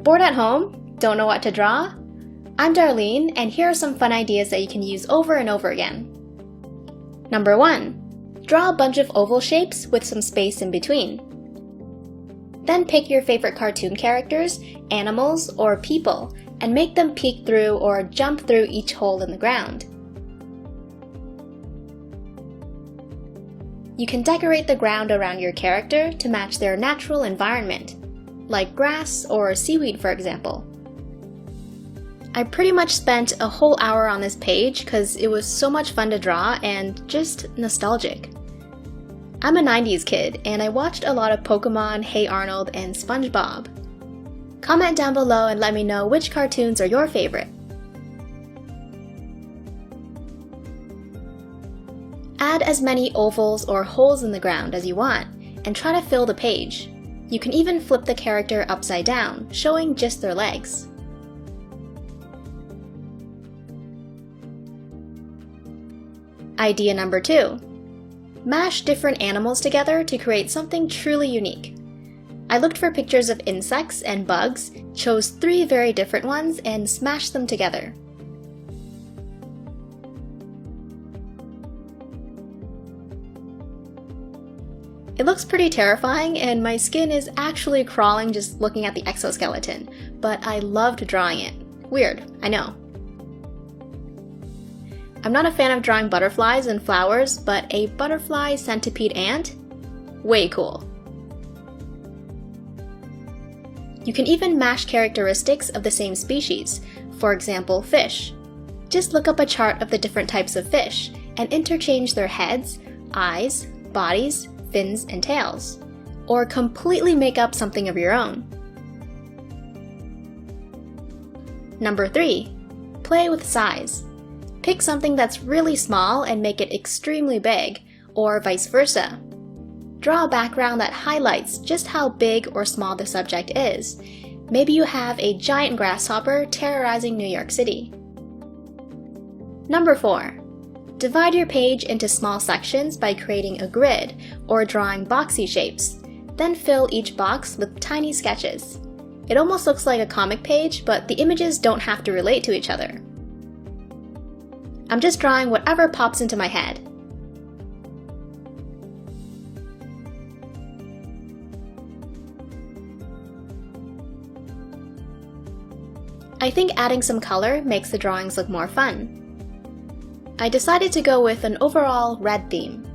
Bored at home? Don't know what to draw? I'm Darlene, and here are some fun ideas that you can use over and over again. Number 1. Draw a bunch of oval shapes with some space in between. Then pick your favorite cartoon characters, animals, or people, and make them peek through or jump through each hole in the ground. You can decorate the ground around your character to match their natural environment, like grass or seaweed, for example. I pretty much spent a whole hour on this page because it was so much fun to draw and just nostalgic. I'm a 90s kid, and I watched a lot of Pokemon, Hey Arnold, and SpongeBob. Comment down below and let me know which cartoons are your favorite. Add as many ovals or holes in the ground as you want, and try to fill the page. You can even flip the character upside down, showing just their legs. Idea number 2. Mash different animals together to create something truly unique. I looked for pictures of insects and bugs, chose 3 very different ones, and smashed them together. It looks pretty terrifying, and my skin is actually crawling just looking at the exoskeleton, but I loved drawing it. Weird, I know. I'm not a fan of drawing butterflies and flowers, but a butterfly centipede ant? Way cool. You can even mash characteristics of the same species, for example, fish. Just look up a chart of the different types of fish and interchange their heads, eyes, bodies, fins, and tails, or completely make up something of your own. Number 3. Play with size. Pick something that's really small and make it extremely big, or vice versa. Draw a background that highlights just how big or small the subject is. Maybe you have a giant grasshopper terrorizing New York City. Number 4. Divide your page into small sections by creating a grid or drawing boxy shapes. Then fill each box with tiny sketches. It almost looks like a comic page, but the images don't have to relate to each other. I'm just drawing whatever pops into my head. I think adding some color makes the drawings look more fun. I decided to go with an overall red theme.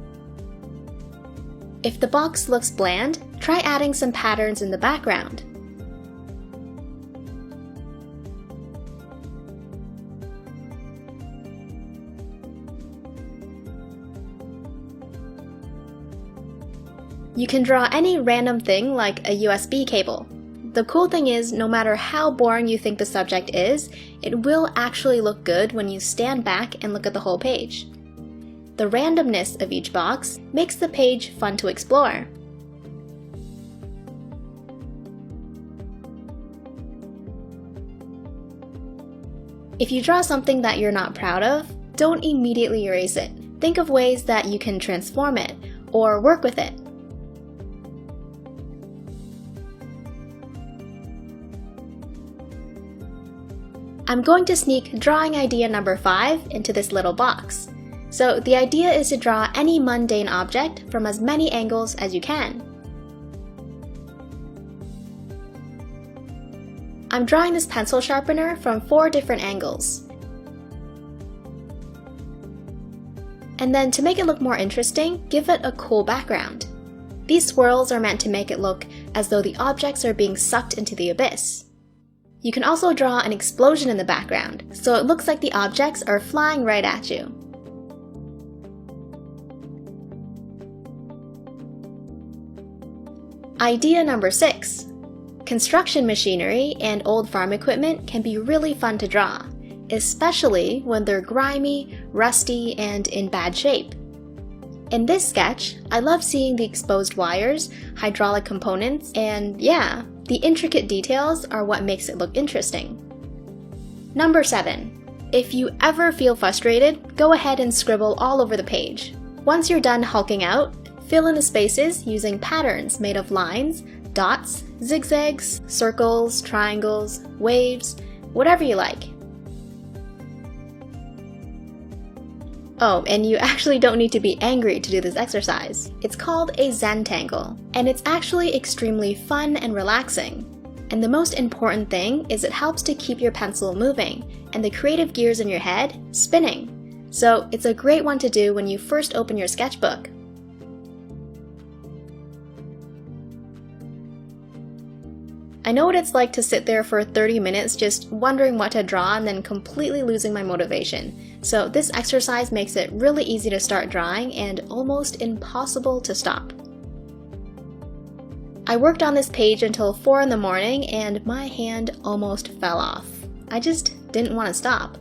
If the box looks bland, try adding some patterns in the background. You can draw any random thing like a USB cable. The cool thing is, no matter how boring you think the subject is, it will actually look good when you stand back and look at the whole page. The randomness of each box makes the page fun to explore. If you draw something that you're not proud of, don't immediately erase it. Think of ways that you can transform it or work with it. I'm going to sneak drawing idea number 5 into this little box. So the idea is to draw any mundane object from as many angles as you can. I'm drawing this pencil sharpener from 4 different angles. And then to make it look more interesting, give it a cool background. These swirls are meant to make it look as though the objects are being sucked into the abyss. You can also draw an explosion in the background, so it looks like the objects are flying right at you. Idea number 6. Construction machinery and old farm equipment can be really fun to draw, especially when they're grimy, rusty, and in bad shape. In this sketch, I love seeing the exposed wires, hydraulic components, and yeah, the intricate details are what makes it look interesting. Number 7. If you ever feel frustrated, go ahead and scribble all over the page. Once you're done hulking out, fill in the spaces using patterns made of lines, dots, zigzags, circles, triangles, waves, whatever you like. Oh, and you actually don't need to be angry to do this exercise. It's called a Zentangle, and it's actually extremely fun and relaxing. And the most important thing is it helps to keep your pencil moving and the creative gears in your head spinning. So it's a great one to do when you first open your sketchbook. I know what it's like to sit there for 30 minutes just wondering what to draw and then completely losing my motivation. So this exercise makes it really easy to start drawing and almost impossible to stop. I worked on this page until 4 in the morning and my hand almost fell off. I just didn't want to stop.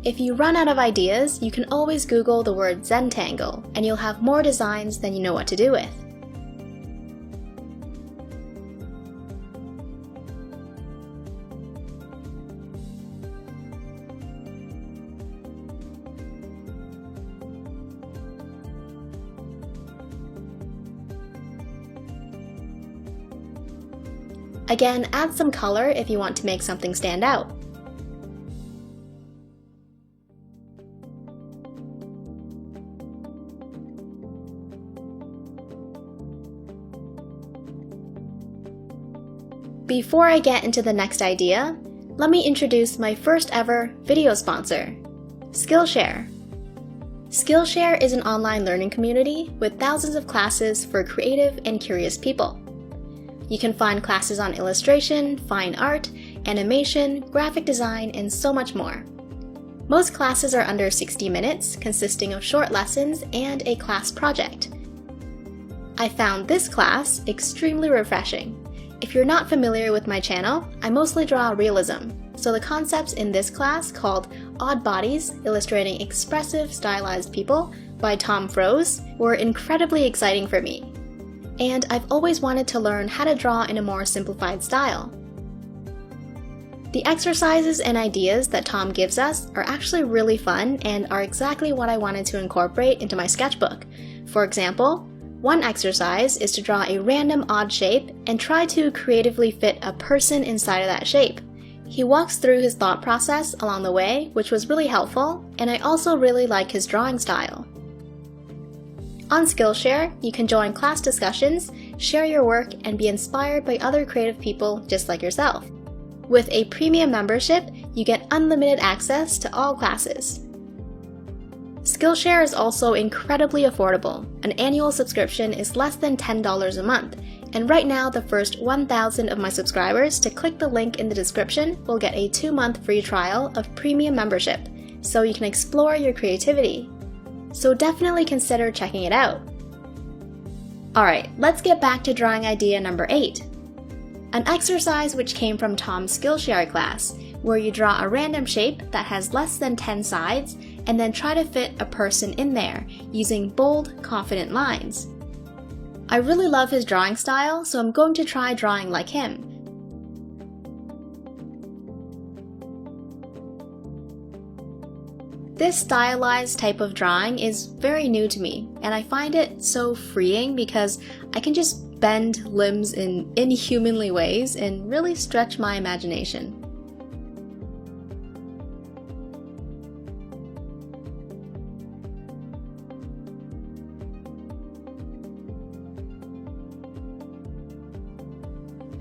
If you run out of ideas, you can always Google the word Zentangle, and you'll have more designs than you know what to do with. Again, add some color if you want to make something stand out. Before I get into the next idea, let me introduce my first ever video sponsor, Skillshare. Skillshare is an online learning community with thousands of classes for creative and curious people. You can find classes on illustration, fine art, animation, graphic design, and so much more. Most classes are under 60 minutes, consisting of short lessons and a class project. I found this class extremely refreshing. If you're not familiar with my channel, I mostly draw realism, so the concepts in this class called Odd Bodies, Illustrating Expressive Stylized People by Tom Froese were incredibly exciting for me. And I've always wanted to learn how to draw in a more simplified style. The exercises and ideas that Tom gives us are actually really fun and are exactly what I wanted to incorporate into my sketchbook. For example, one exercise is to draw a random odd shape and try to creatively fit a person inside of that shape. He walks through his thought process along the way, which was really helpful, and I also really like his drawing style. On Skillshare, you can join class discussions, share your work, and be inspired by other creative people just like yourself. With a premium membership, you get unlimited access to all classes. Skillshare is also incredibly affordable. An annual subscription is less than $10 a month, and right now the first 1,000 of my subscribers to click the link in the description will get a 2-month free trial of premium membership, so you can explore your creativity. So definitely consider checking it out. Alright, let's get back to drawing idea number 8. An exercise which came from Tom's Skillshare class, where you draw a random shape that has less than 10 sides and then try to fit a person in there using bold, confident lines. I really love his drawing style, so I'm going to try drawing like him. This stylized type of drawing is very new to me, and I find it so freeing because I can just bend limbs in inhumanly ways and really stretch my imagination.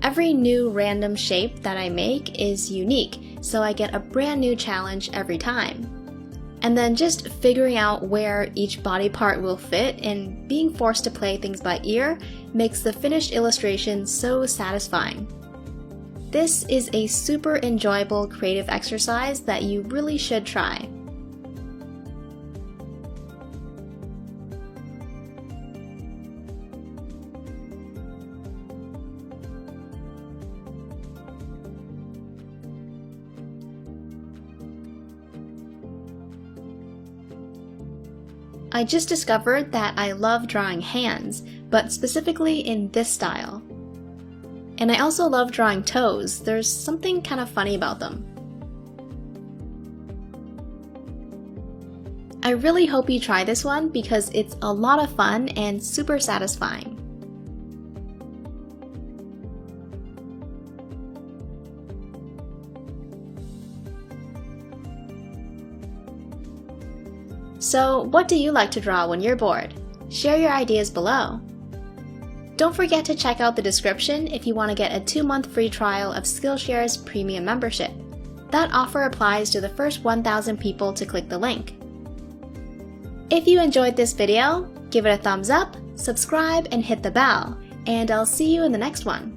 Every new random shape that I make is unique, so I get a brand new challenge every time. And then just figuring out where each body part will fit and being forced to play things by ear makes the finished illustration so satisfying. This is a super enjoyable creative exercise that you really should try. I just discovered that I love drawing hands, but specifically in this style. And I also love drawing toes. There's something kind of funny about them. I really hope you try this one because it's a lot of fun and super satisfying. So, what do you like to draw when you're bored? Share your ideas below. Don't forget to check out the description if you want to get a 2-month free trial of Skillshare's premium membership. That offer applies to the first 1,000 people to click the link. If you enjoyed this video, give it a thumbs up, subscribe, and hit the bell, and I'll see you in the next one.